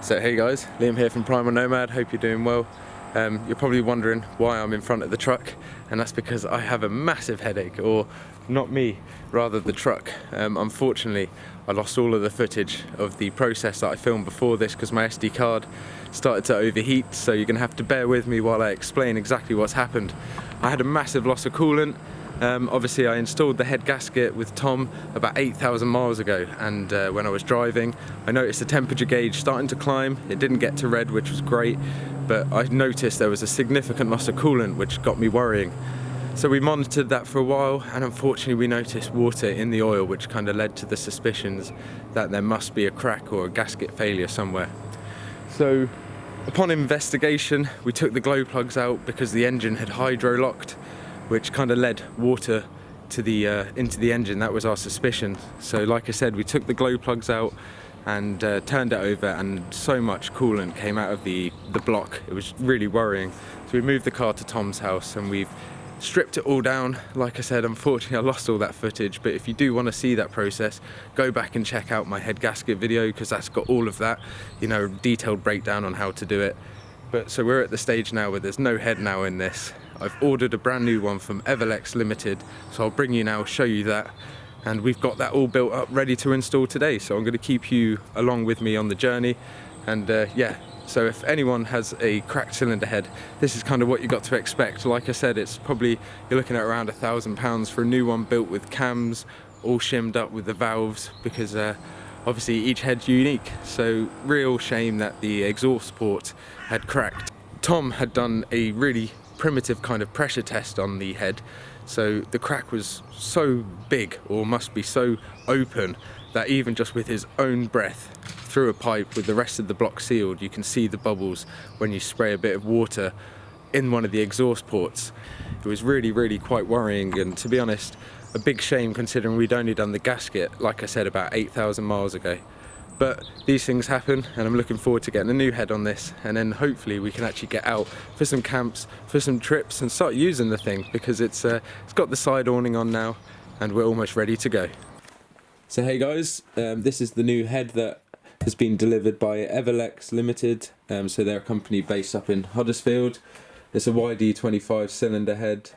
So hey guys, Liam here from Primal Nomad, hope you're doing well. You're probably wondering why I'm in front of the truck, and that's because I have a massive headache, or not me, rather the truck. Unfortunately, I lost all of the footage of the process that I filmed before this because my SD card started to overheat, so you're going to have to bear with me while I explain exactly what's happened. I had a massive loss of coolant. Obviously I installed the head gasket with Tom about 8,000 miles ago, and when I was driving I noticed the temperature gauge starting to climb. It didn't get to red, which was great, but I noticed there was a significant loss of coolant, which got me worrying. So we monitored that for a while, and unfortunately we noticed water in the oil, which kind of led to the suspicions that there must be a crack or a gasket failure somewhere. So upon investigation we took the glow plugs out because the engine had hydro-locked, which kind of led water to the into the engine. That was our suspicion. So like I said, we took the glow plugs out and turned it over, and so much coolant came out of the block. It was really worrying. So we moved the car to Tom's house and we've stripped it all down. Like I said, unfortunately I lost all that footage, but if you do want to see that process, go back and check out my head gasket video, because that's got all of that, you know, detailed breakdown on how to do it. But so we're at the stage now where there's no head now in this. I've ordered a brand new one from Everlex Limited, so I'll bring you now, show you that, and we've got that all built up ready to install today. So I'm going to keep you along with me on the journey, and yeah, so if anyone has a cracked cylinder head, this is kind of what you got to expect. Like I said, it's probably, you're looking at around £1,000 for a new one built with cams, all shimmed up with the valves, because obviously each head's unique. So real shame that the exhaust port had cracked. Tom had done a really primitive kind of pressure test on the head, so the crack was so big, or must be so open, that even just with his own breath through a pipe with the rest of the block sealed, you can see the bubbles when you spray a bit of water in one of the exhaust ports. It was really quite worrying, and to be honest, a big shame considering we'd only done the gasket, like I said, about 8,000 miles ago. But these things happen, and I'm looking forward to getting a new head on this, and then hopefully we can actually get out for some camps, for some trips, and start using the thing, because it's got the side awning on now and we're almost ready to go. So hey guys, this is the new head that has been delivered by Everlex Limited. So they're a company based up in Huddersfield. It's a YD25 cylinder head,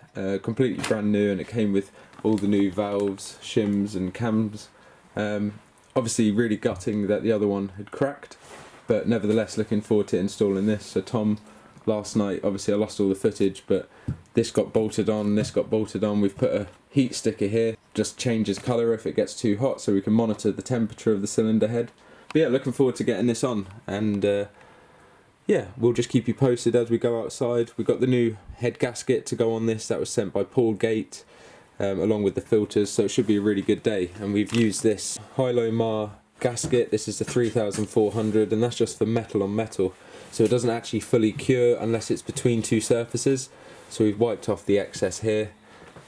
completely brand new, and it came with all the new valves, shims and cams. Obviously really gutting that the other one had cracked, but nevertheless looking forward to installing this. So Tom, last night, obviously I lost all the footage, but this got bolted on, this got bolted on. We've put a heat sticker here, just changes colour if it gets too hot, so we can monitor the temperature of the cylinder head. But yeah, looking forward to getting this on, and yeah, we'll just keep you posted as we go outside. We've got the new head gasket to go on this, that was sent by Paul Gate, along with the filters, so it should be a really good day. And we've used this high-low mar gasket. This is the 3400, and that's just for metal on metal, so it doesn't actually fully cure unless it's between two surfaces. So we've wiped off the excess here,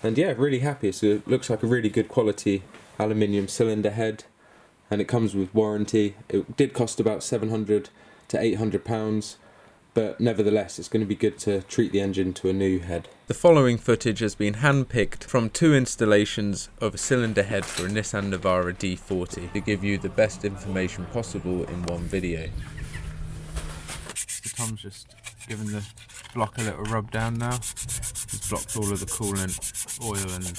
and yeah, really happy. So it looks like a really good quality aluminium cylinder head, and it comes with warranty. It did cost about £700 to £800, but nevertheless it's going to be good to treat the engine to a new head. The following footage has been hand-picked from 2 installations of a cylinder head for a Nissan Navara d40 to give you the best information possible in one video. So Tom's just given the block a little rub down now. He's blocked all of the coolant, oil and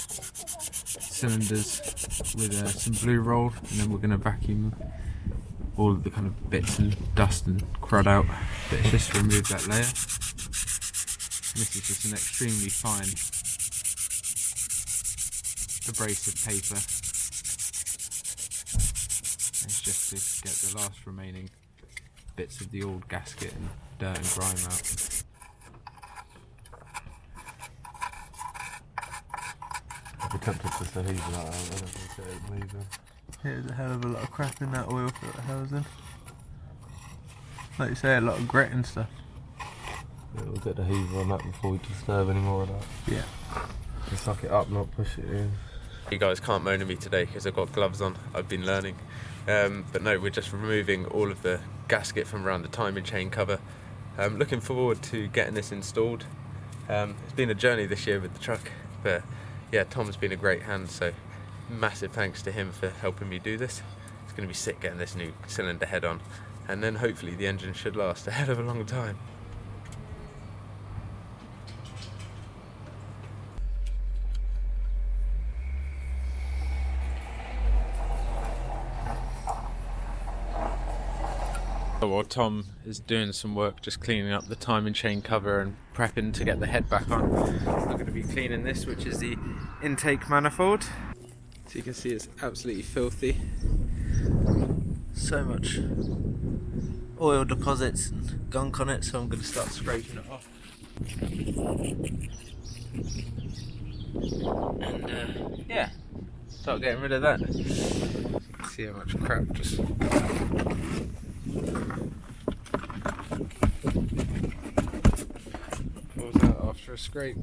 cylinders with some blue roll, and then we're going to vacuum all of the kind of bits and dust and crud out, but it's just to remove that layer. This is just an extremely fine abrasive paper. It's just to get the last remaining bits of the old gasket and dirt and grime out. I'd be tempted to say he's like that, I don't think it would either. There's a hell of a lot of crap in that oil for that housing. Like you say, a lot of grit and stuff. Yeah, we'll get the heaver on that before we disturb any more of that. Yeah. Just suck it up, not push it in. You guys can't moan at me today because I've got gloves on, I've been learning. But no, we're just removing all of the gasket from around the timing chain cover. Looking forward to getting this installed. It's been a journey this year with the truck, but yeah, Tom's been a great hand, so massive thanks to him for helping me do this. It's going to be sick getting this new cylinder head on. and then hopefully the engine should last a hell of a long time. While Tom is doing some work just cleaning up the timing chain cover and prepping to get the head back on, I'm going to be cleaning this, which is the intake manifold. So you can see it's absolutely filthy. So much oil deposits and gunk on it, so I'm going to start scraping it off. And yeah, start getting rid of that. So you can see how much crap just falls out after a scrape.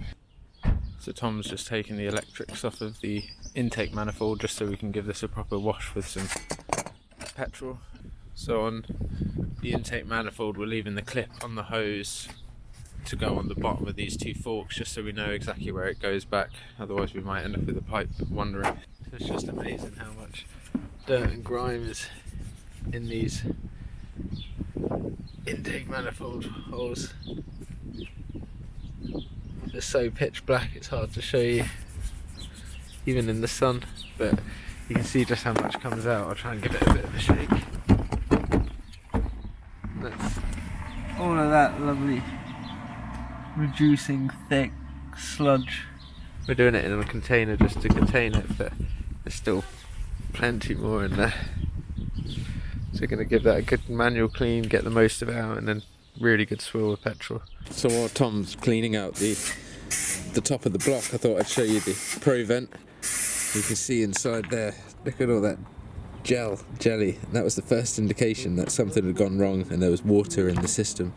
So Tom's just taking the electrics off of the intake manifold just so we can give this a proper wash with some petrol. So on the intake manifold we're leaving the clip on the hose to go on the bottom of these two forks just so we know exactly where it goes back, otherwise we might end up with the pipe wandering. So it's just amazing how much dirt and grime is in these intake manifold holes. They're so pitch black it's hard to show you even in the sun, but you can see just how much comes out. I'll try and give it a bit of a shake. That's all of that lovely reducing thick sludge. We're doing it in a container just to contain it, but there's still plenty more in there. So we're going to give that a good manual clean, get the most of it out, and then really good swill with petrol. So while Tom's cleaning out the top of the block, I thought I'd show you the Provent. You can see inside there, look at all that jelly. That was the first indication that something had gone wrong and there was water in the system.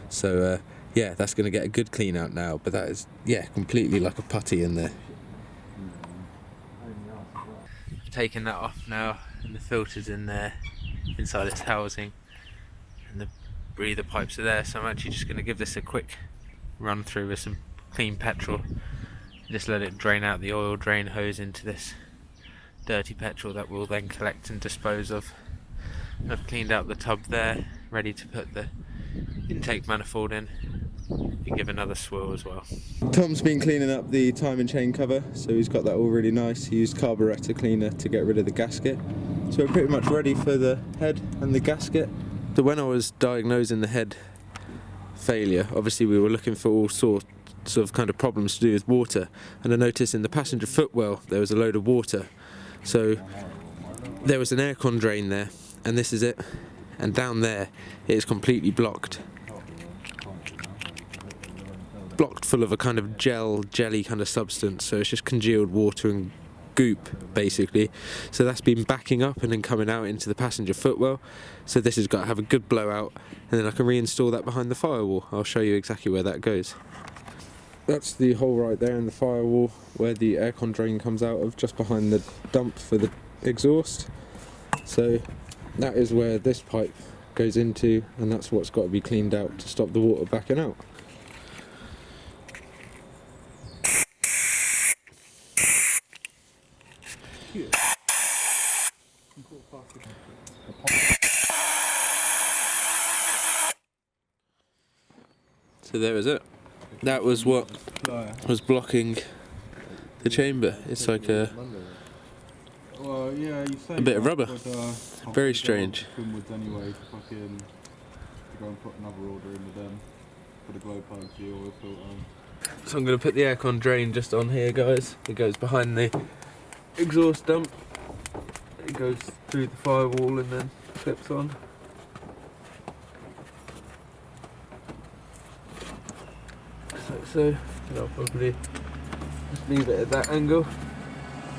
So yeah, that's going to get a good clean out now, but that is, yeah, completely like a putty in there. I've taken that off now, and the filter's in there inside its housing, and the breather pipes are there, so I'm actually just going to give this a quick run through with some clean petrol. Just let it drain out the oil drain hose into this dirty petrol that we'll then collect and dispose of. I've cleaned out the tub there, ready to put the intake manifold in and give another swirl as well. Tom's been cleaning up the timing chain cover, so he's got that all really nice. He used carburetor cleaner to get rid of the gasket. So we're pretty much ready for the head and the gasket. So when I was diagnosing the head failure, obviously we were looking for all sorts of kind of problems to do with water, and I noticed in the passenger footwell there was a load of water. So there was an aircon drain there, and this is it, and down there it is completely blocked full of a kind of jelly kind of substance, so it's just congealed water and goop basically. So that's been backing up and then coming out into the passenger footwell, so this has got to have a good blowout, and then I can reinstall that behind the firewall. I'll show you exactly where that goes. That's the hole right there in the firewall where the aircon drain comes out of, just behind the dump for the exhaust. So that is where this pipe goes into, and that's what's got to be cleaned out to stop the water backing out. So there is it. That was what was blocking the chamber. It's like a bit of rubber. Very strange. Anyway, to go and put another order in with them for the glow plugs, the oil filter. So I'm going to put the aircon drain just on here, guys. It goes behind the exhaust dump. It goes through the firewall and then clips on. So and I'll probably just leave it at that angle.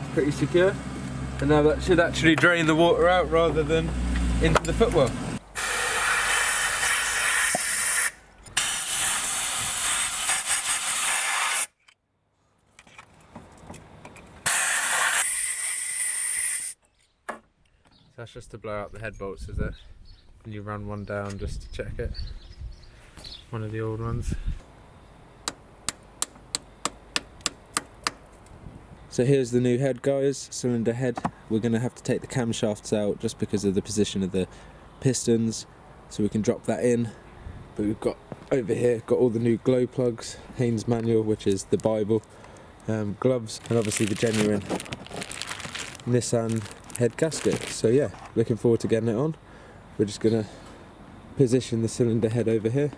It's pretty secure. And now that should actually drain the water out rather than into the footwell. So that's just to blow out the head bolts, is it? And you run one down just to check it. One of the old ones. So here's the new head, guys, cylinder head. We're going to have to take the camshafts out just because of the position of the pistons. so we can drop that in. But we've got over here, got all the new glow plugs, Haynes manual, which is the Bible, gloves, and obviously the genuine Nissan head gasket. So yeah, looking forward to getting it on. We're just gonna position the cylinder head over here.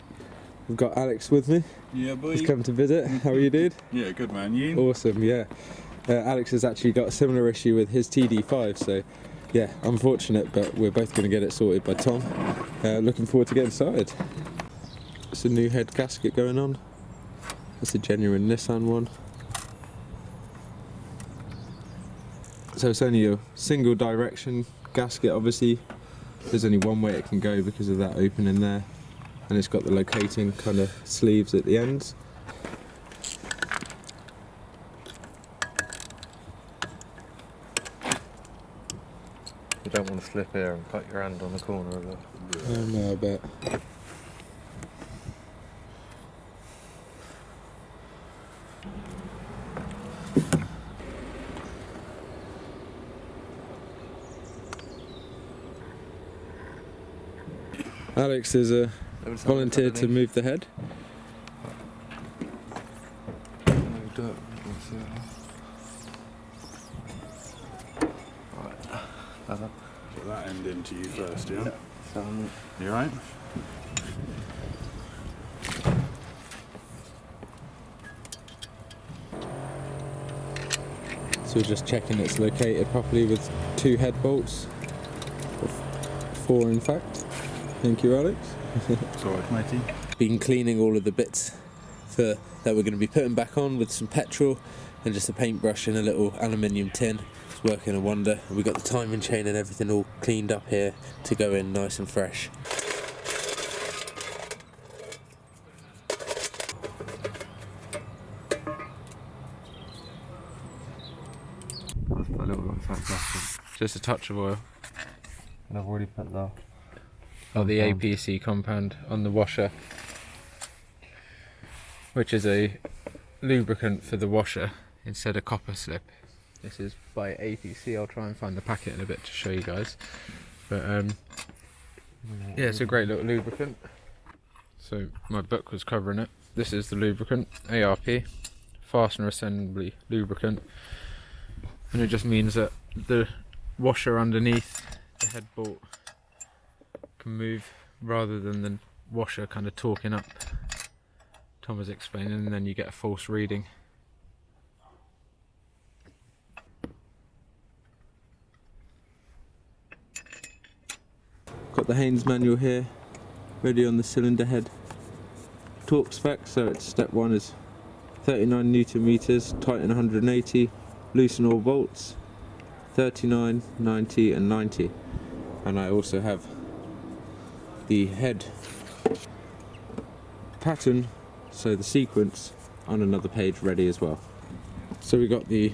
We've got Alex with me. Yeah, boy. He's come to visit. How are you, dude? Yeah, good man. You? Awesome, yeah. Alex has actually got a similar issue with his TD5, so yeah, unfortunate, but we're both going to get it sorted by Tom. Looking forward to getting started. It's a new head gasket going on. It's a genuine Nissan one. So it's only a single direction gasket, obviously. There's only one way it can go because of that opening there. And it's got the locating kind of sleeves at the ends. You don't want to slip here and cut your hand on the corner of it. Oh no, I bet. Alex is a volunteer to move the head. Put that end into you first, yeah? You alright? So we're just checking it's located properly with 2 head bolts. Or 4 in fact. Thank you, Alex. It's alright, matey. Been cleaning all of the bits that we're going to be putting back on with some petrol and just a paintbrush and a little aluminium tin. It's working a wonder. We've got the timing chain and everything all cleaned up here to go in nice and fresh. Let's put a little bit of fat plastic. Just a touch of oil. And I've already put the APC compound on the washer, which is a lubricant for the washer instead of copper slip. This is by APC. I'll try and find the packet in a bit to show you guys. But yeah, it's a great little lubricant. So my book was covering it. This is the lubricant, ARP, fastener assembly lubricant. And it just means that the washer underneath the head bolt can move rather than the washer kind of torquing up. Tom was explaining, and then you get a false reading. Got the Haynes manual here, ready on the cylinder head. Torque spec, so it's step 1 is 39 Newton meters, tighten 180, loosen all bolts, 39, 90 and 90. And I also have the head pattern, so the sequence, on another page ready as well. So we got the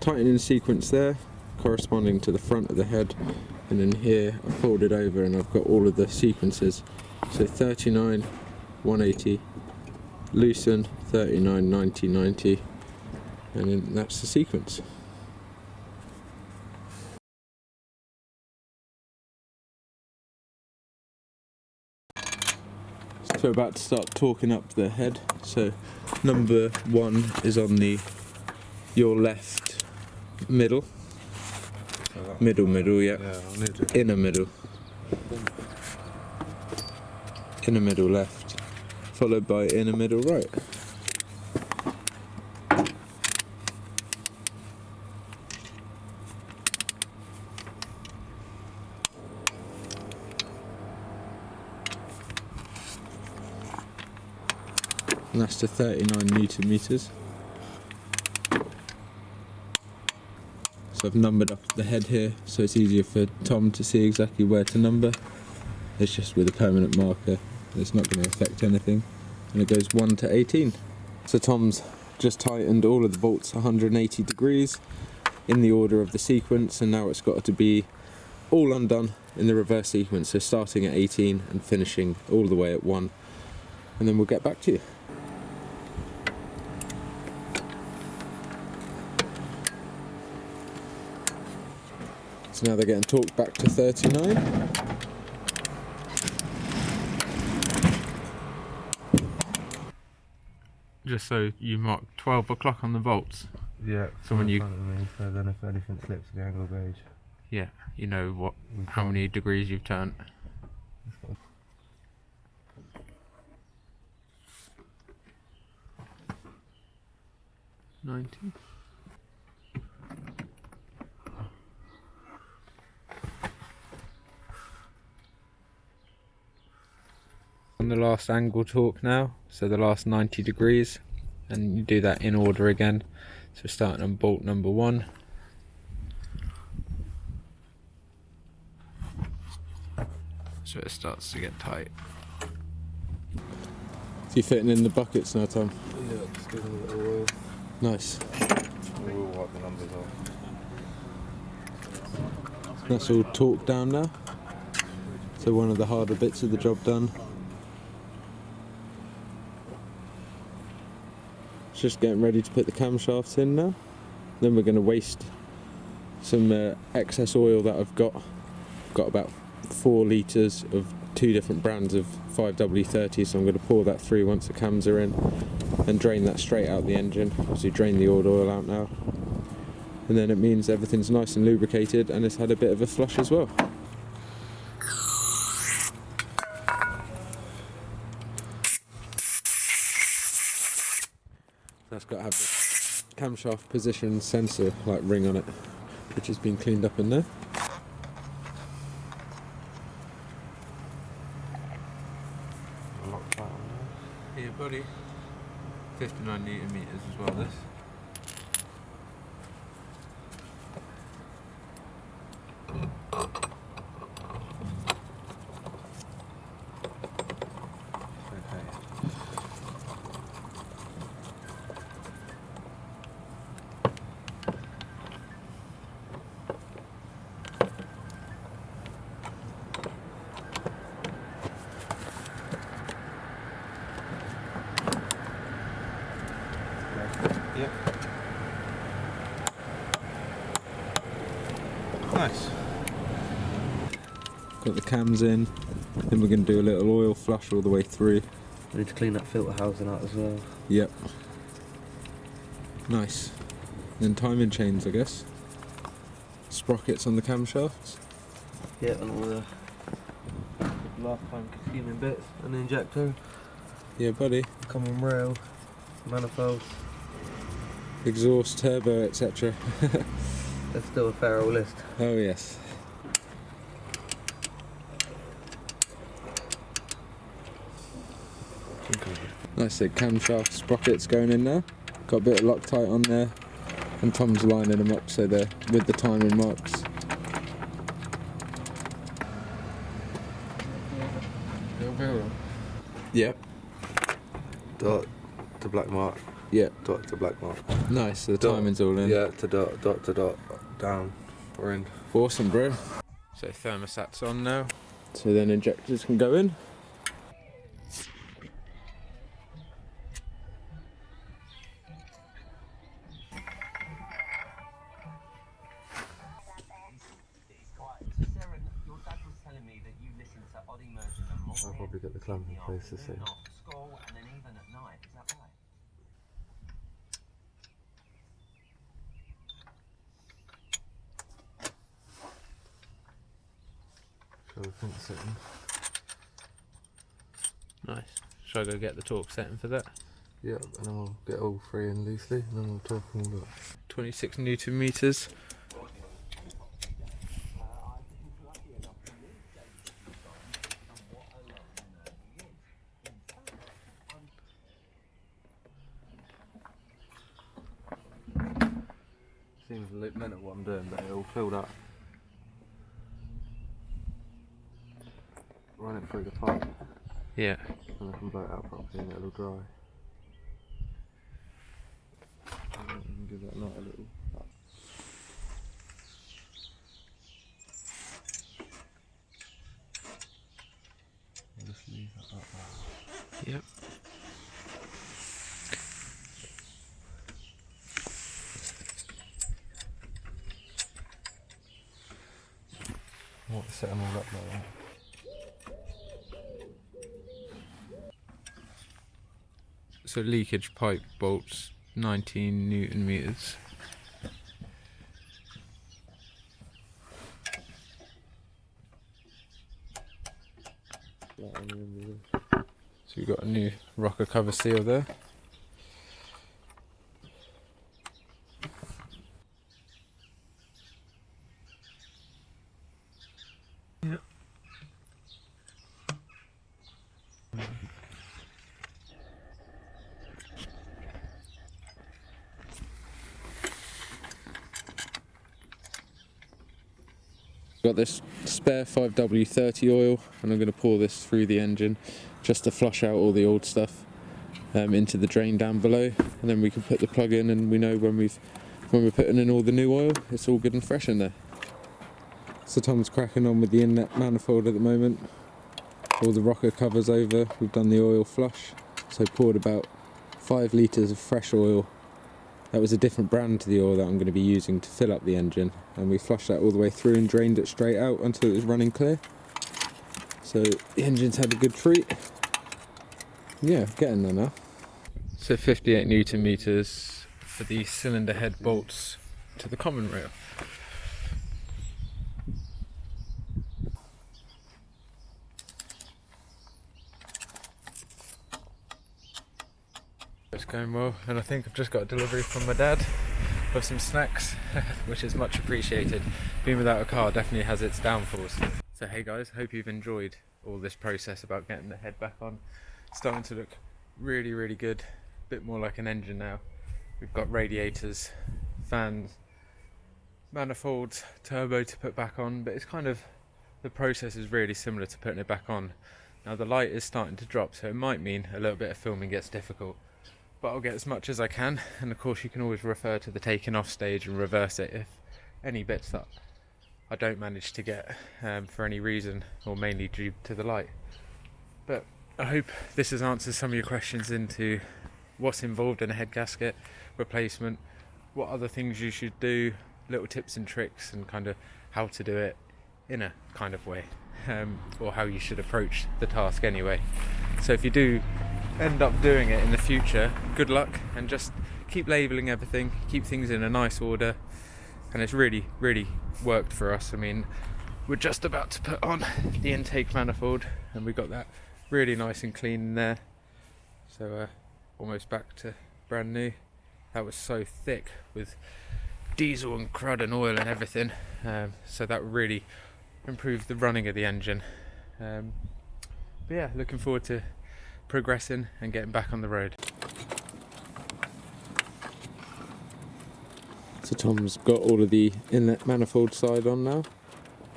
tightening sequence there corresponding to the front of the head, and then here I folded over and I've got all of the sequences. So 39, 180, loosen, 39, 90, 90, and then that's the sequence. So we're about to start torquing up the head. So number 1 is on your left middle. Middle, yeah. Inner middle left, followed by inner middle right. And that's to 39 Newton meters. So I've numbered up the head here, so it's easier for Tom to see exactly where to number. It's just with a permanent marker. It's not going to affect anything. And it goes 1 to 18. So Tom's just tightened all of the bolts 180 degrees in the order of the sequence, and now it's got to be all undone in the reverse sequence. So starting at 18 and finishing all the way at 1. And then we'll get back to you. So now they're getting torqued back to 39. just so you mark 12 o'clock on the volts. Yeah, So when you, so then if anything slips the angle gauge. yeah, you know how many degrees you've turned. 90. On the last angle torque now, so the last 90 degrees, and you do that in order again. So starting on bolt number 1. So it starts to get tight. So you're fitting in the buckets now, Tom? Yeah, just give them a little oil. Nice. We'll wipe the numbers off. That's all torqued down now. So one of the harder bits of the job done. Just getting ready to put the camshafts in now. Then we're going to waste some excess oil that I've got. Got about 4 litres of 2 different brands of 5W30, so I'm going to pour that through once the cams are in and drain that straight out the engine. So drain the oil out now. And then it means everything's nice and lubricated and it's had a bit of a flush as well. That's got to have the camshaft position sensor like ring on it, which has been cleaned up in there. Here, buddy. 59 newton meters as well, this. Yep. Nice. Got the cams in, then we're going to do a little oil flush all the way through. We need to clean that filter housing out as well. Yep. Nice. Then timing chains, I guess. Sprockets on the camshafts. Yeah, and all the lifetime consuming bits, and the injector, Yeah, buddy. common rail, manifolds. Exhaust, turbo, etc. There's still a fair old list. Oh yes. Nice big camshaft sprockets going in now. Got a bit of Loctite on there, and Tom's lining them up so they're with the timing marks. Yep. Dot to black mark. Yep. Dot to black mark. Nice. So the Dot. timing's all in. Yeah, to dot, dot to dot, down, or in. Awesome, bro. So thermostat's on now. So then injectors can go in. I'll probably get the clamp in place to see. Shall we think setting? Nice. Shall I go get the torque setting for that? Yeah, and then we'll get all 3 in loosely, and then we'll talk all up. 26 newton meters. Seems a little mental what I'm doing, but it'll filled up. Run it through the pipe, Yeah. and I can blow it out properly and it'll dry. And give that nut a little. I'll just leave that like that. Yep. I want to set them all up like that. So leakage pipe bolts, 19 Newton meters. So we've got a new rocker cover seal there. Yeah. Got this spare 5W30 oil, and I'm going to pour this through the engine just to flush out all the old stuff into the drain down below, and then we can put the plug in, and we know when we're putting in all the new oil, it's all good and fresh in there. So Tom's cracking on with the inlet manifold at the moment. All the rocker covers over, we've done the oil flush, so poured about 5 litres of fresh oil. That was a different brand to the oil that I'm going to be using to fill up the engine, and we flushed that all the way through and drained it straight out until it was running clear. So the engine's had a good treat. Yeah, getting there now. So 58 Newton meters for the cylinder head bolts to the common rail. It's going well, and I think I've just got a delivery from my dad of some snacks, which is much appreciated. Being without a car definitely has its downfalls. So hey guys, hope you've enjoyed all this process about getting the head back on. It's starting to look really good, a bit more like an engine now. We've got radiators, fans, manifolds, turbo to put back on, but it's kind of, the process is really similar to putting it back on. Now the light is starting to drop, so it might mean a little bit of filming gets difficult, but I'll get as much as I can, and of course you can always refer to the taking off stage and reverse it if any bits that I don't manage to get for any reason, or mainly due to the light. But I hope this has answered some of your questions into what's involved in a head gasket replacement, what other things you should do, little tips and tricks, and kind of how to do it in a kind of way, or how you should approach the task anyway. So if you do end up doing it in the future, good luck, and just keep labelling everything, keep things in a nice order, and it's really worked for us. I mean, we're just about to put on the intake manifold, and we got that really nice and clean in there, so almost back to brand new. That was so thick with diesel and crud and oil and everything, so that really improved the running of the engine. But yeah, looking forward to progressing and getting back on the road. So Tom's got all of the inlet manifold side on now,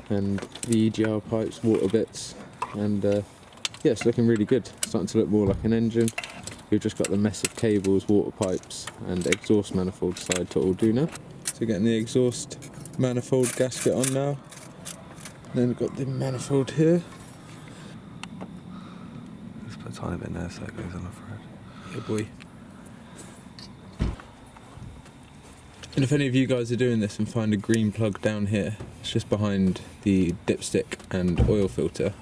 and the EGR pipes, water bits, and yeah, it's looking really good. Starting to look more like an engine. We've just got the mess of cables, water pipes, and exhaust manifold side to all do now. So getting the exhaust manifold gasket on now. Then we've got the manifold here. Let's put a tiny bit in there so it goes on the thread. Yeah boy. And if any of you guys are doing this and find a green plug down here, it's just behind the dipstick and oil filter.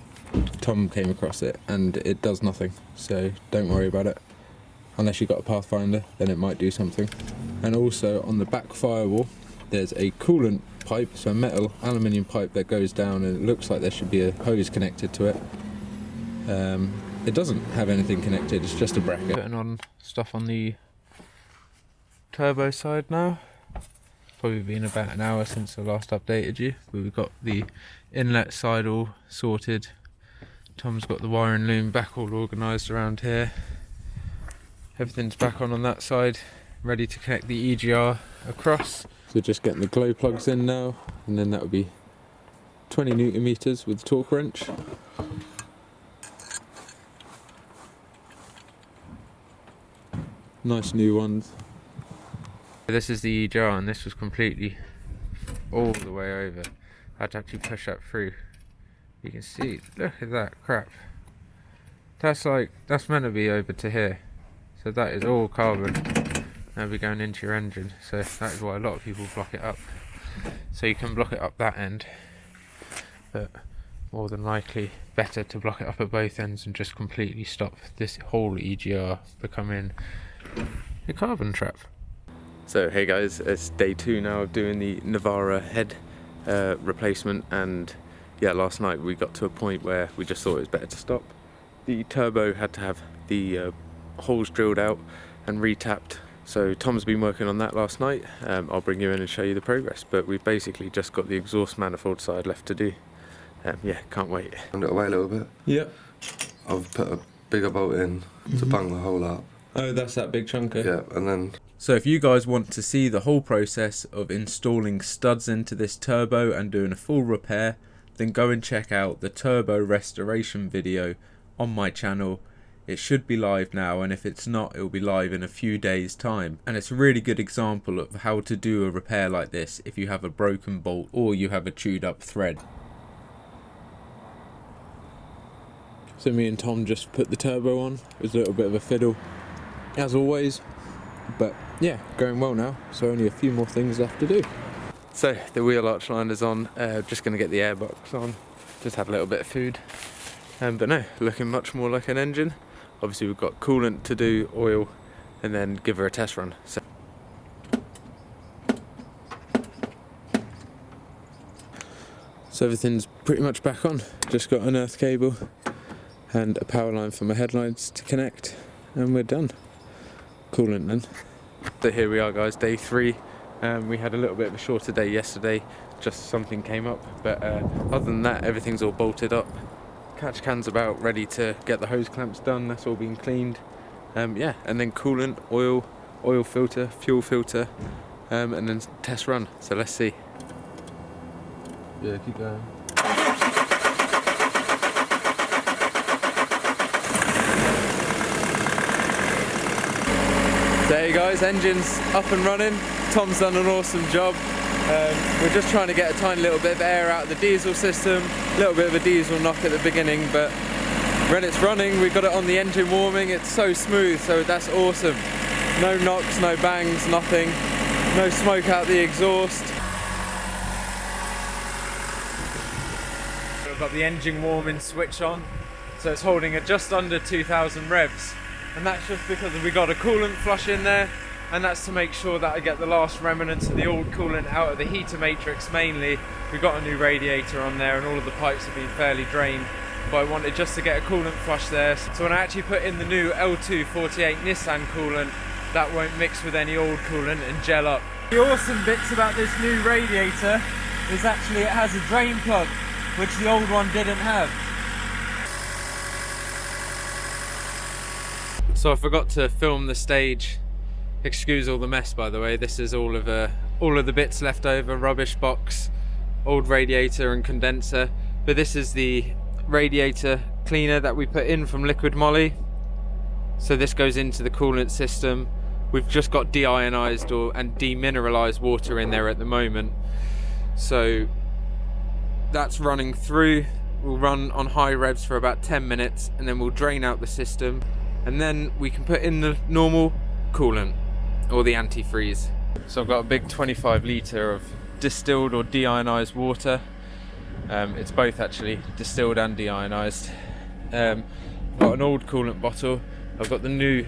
Tom came across it and it does nothing, so don't worry about it. Unless you've got a Pathfinder, then it might do something. And also on the back firewall, there's a coolant pipe, so a metal aluminium pipe that goes down, and it looks like there should be a hose connected to it. It doesn't have anything connected, it's just a bracket. Putting on stuff on the turbo side now. Probably been about an hour since I last updated you, but we've got the inlet side all sorted. Tom's got the wiring loom back all organised around here. Everything's back on that side, ready to connect the EGR across. So just getting the glow plugs in now, and then that would be 20 Newton meters with the torque wrench. Nice new ones. This is the EGR, and this was completely all the way over. I had to actually push that through. You can see, look at that crap. That's meant to be over to here. So that is all carbon. Now we're going into your engine. So that is why a lot of people block it up. So you can block it up that end. But more than likely better to block it up at both ends and just completely stop this whole EGR becoming a carbon trap. So hey guys, it's day 2 now of doing the Navara head replacement, and yeah, last night we got to a point where we just thought it was better to stop. The turbo had to have the holes drilled out and retapped, so Tom's been working on that last night. I'll bring you in and show you the progress, but we've basically just got the exhaust manifold side left to do. Yeah, can't wait. Turned it away a little bit. Yep. I've put a bigger bolt in to bung the hole up. Oh, that's that big chunker? Yeah, and then... So if you guys want to see the whole process of installing studs into this turbo and doing a full repair, then go and check out the turbo restoration video on my channel. It should be live now, and if it's not, it will be live in a few days time. And it's a really good example of how to do a repair like this if you have a broken bolt or you have a chewed up thread. So me and Tom just put the turbo on. It was a little bit of a fiddle, as always, but yeah, going well now, so only a few more things left to do. So the wheel arch liner's on, just going to get the airbox on, just had a little bit of food, but no, looking much more like an engine. Obviously we've got coolant to do, oil, and then give her a test run. So everything's pretty much back on, just got an earth cable and a power line for my headlights to connect, and we're done. Coolant then. So here we are guys, day 3. We had a little bit of a shorter day yesterday, just something came up, but other than that everything's all bolted up. Catch can's about ready to get the hose clamps done, that's all been cleaned. Yeah, and then coolant, oil filter, fuel filter, and then test run, so let's see. Yeah, keep going. So hey guys, engine's up and running. Tom's done an awesome job. We're just trying to get a tiny little bit of air out of the diesel system, a little bit of a diesel knock at the beginning, but when it's running, we've got it on the engine warming, it's so smooth, so that's awesome. No knocks, no bangs, nothing, no smoke out the exhaust. We've got the engine warming switch on, so it's holding at just under 2,000 revs. And that's just because we got a coolant flush in there, and that's to make sure that I get the last remnants of the old coolant out of the heater matrix mainly. We've got a new radiator on there and all of the pipes have been fairly drained, but I wanted just to get a coolant flush there. So when I actually put in the new L248 Nissan coolant, that won't mix with any old coolant and gel up. The awesome bits about this new radiator is actually it has a drain plug, which the old one didn't have. So I forgot to film the stage. Excuse all the mess, by the way. This is all of the bits left over, rubbish box, old radiator and condenser. But this is the radiator cleaner that we put in from Liquid Moly. So this goes into the coolant system. We've just got deionized and demineralized water in there at the moment. So that's running through. We'll run on high revs for about 10 minutes and then we'll drain out the system. And then we can put in the normal coolant or the antifreeze. So I've got a big 25 litre of distilled or deionized water. It's both actually, distilled and deionized. Got an old coolant bottle. I've got the new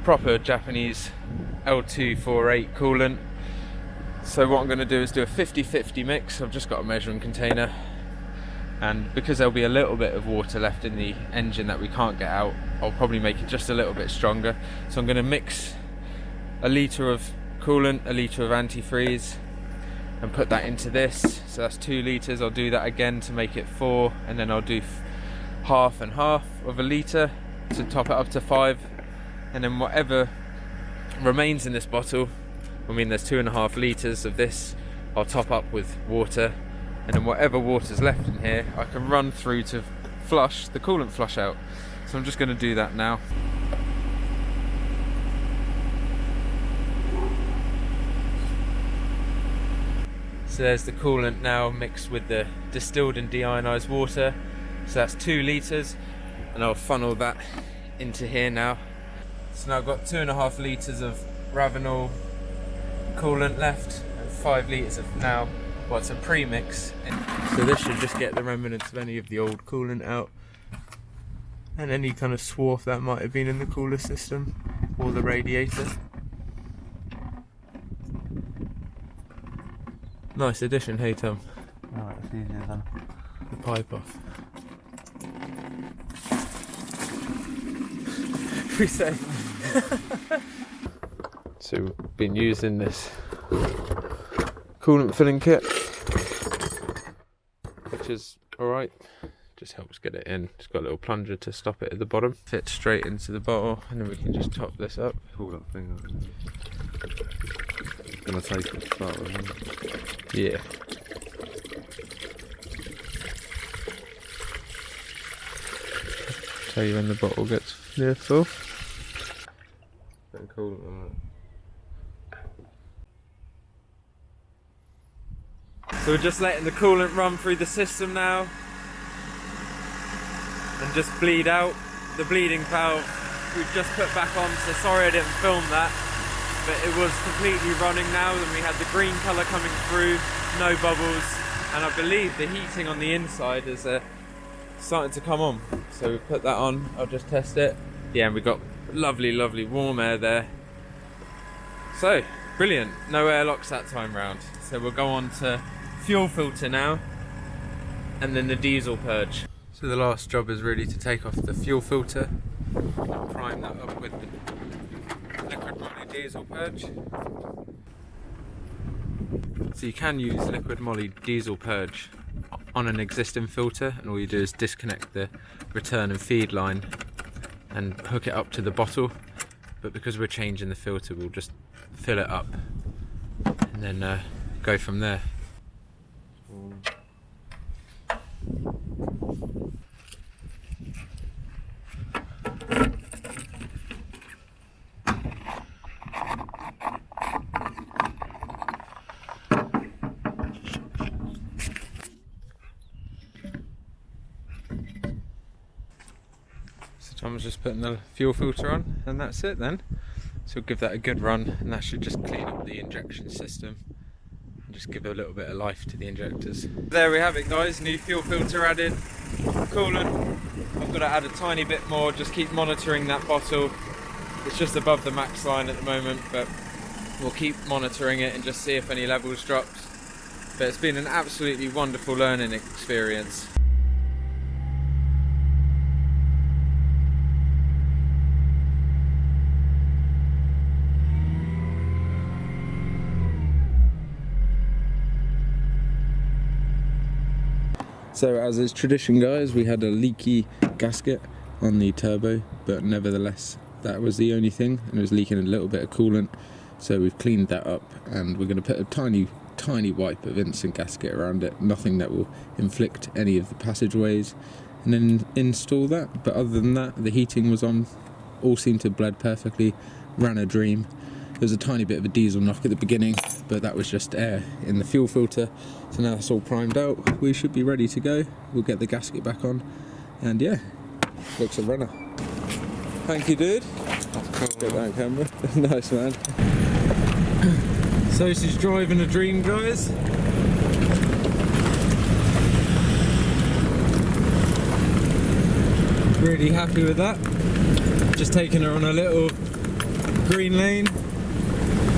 proper Japanese L248 coolant. So what I'm going to do is do a 50-50 mix. I've just got a measuring container. And because there'll be a little bit of water left in the engine that we can't get out, I'll probably make it just a little bit stronger. So I'm going to mix a litre of coolant, a litre of antifreeze, and put that into this. So that's 2 litres. I'll do that again to make it 4, and then I'll do half and half of a litre to top it up to 5. And then whatever remains in this bottle, I mean there's 2.5 litres of this, I'll top up with water. And then whatever water's left in here, I can run through to flush the coolant flush out. So I'm just going to do that now. So there's the coolant now mixed with the distilled and deionized water. So that's 2 litres, and I'll funnel that into here now. So now I've got 2.5 litres of Ravenol coolant left and 5 litres of now well, it's a pre-mix. So this should just get the remnants of any of the old coolant out, and any kind of swarf that might have been in the cooler system or the radiator. Nice addition, hey Tom. Alright, it's easier then. The pipe off. We say. So we've been using this coolant filling kit, which is alright. Just helps get it in. It's got a little plunger to stop it at the bottom. Fits straight into the bottle, and then we can just top this up. Pull that thing out. It's gonna take it to start with, isn't it? Yeah. Tell you when the bottle gets near full. Bit of coolant on it. So we're just letting the coolant run through the system now and just bleed out. The bleeding valve we've just put back on, so sorry I didn't film that, but it was completely running now. Then we had the green colour coming through, no bubbles, and I believe the heating on the inside is starting to come on. So we've put that on, I'll just test it. Yeah, and we've got lovely, lovely warm air there. So, brilliant, no airlocks that time round. So we'll go on to fuel filter now, and then the diesel purge. So the last job is really to take off the fuel filter, prime that up with the liquid moly diesel purge. So you can use liquid moly diesel purge on an existing filter, and all you do is disconnect the return and feed line and hook it up to the bottle, but because we're changing the filter, we'll just fill it up and then go from there. So Tom's just putting the fuel filter on, and that's it then. So we'll give that a good run, and that should just clean up the injection system and just give a little bit of life to the injectors. There we have it guys, new fuel filter added, coolant. I've got to add a tiny bit more, just keep monitoring that bottle. It's just above the max line at the moment, but we'll keep monitoring it and just see if any levels dropped. But it's been an absolutely wonderful learning experience. So as is tradition guys, we had a leaky gasket on the turbo, but nevertheless that was the only thing, and it was leaking a little bit of coolant. So we've cleaned that up, and we're going to put a tiny wipe of instant gasket around it, nothing that will inflict any of the passageways, and then install that. But other than that, the heating was on, all seemed to have bled perfectly, ran a dream. There was a tiny bit of a diesel knock at the beginning, but that was just air in the fuel filter. So now that's all primed out, we should be ready to go. We'll get the gasket back on, and yeah, looks a runner. Thank you, dude. Get that on camera. Nice, man. So she's driving a dream, guys. Really happy with that. Just taking her on a little green lane.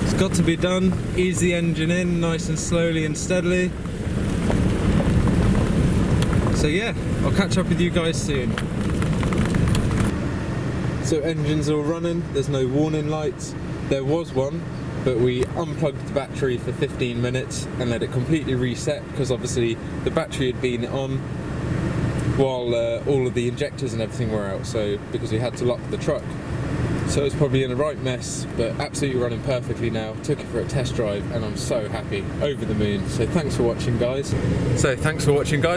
It's got to be done. Ease the engine in nice and slowly and steadily. So yeah, I'll catch up with you guys soon. So engine's all running, there's no warning lights. There was one, but we unplugged the battery for 15 minutes and let it completely reset, because obviously the battery had been on while all of the injectors and everything were out, so because we had to lock the truck. So it's probably in a right mess, but absolutely running perfectly now. Took it for a test drive and I'm so happy, over the moon. So thanks for watching guys.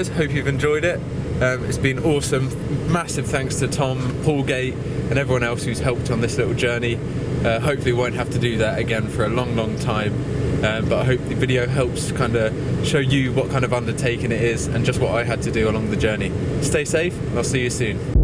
Hope you've enjoyed it. It's been awesome. Massive thanks to Tom, Paul Gate and everyone else who's helped on this little journey. Hopefully won't have to do that again for a long time. But I hope the video helps kind of show you what kind of undertaking it is and just what I had to do along the journey. Stay safe and I'll see you soon.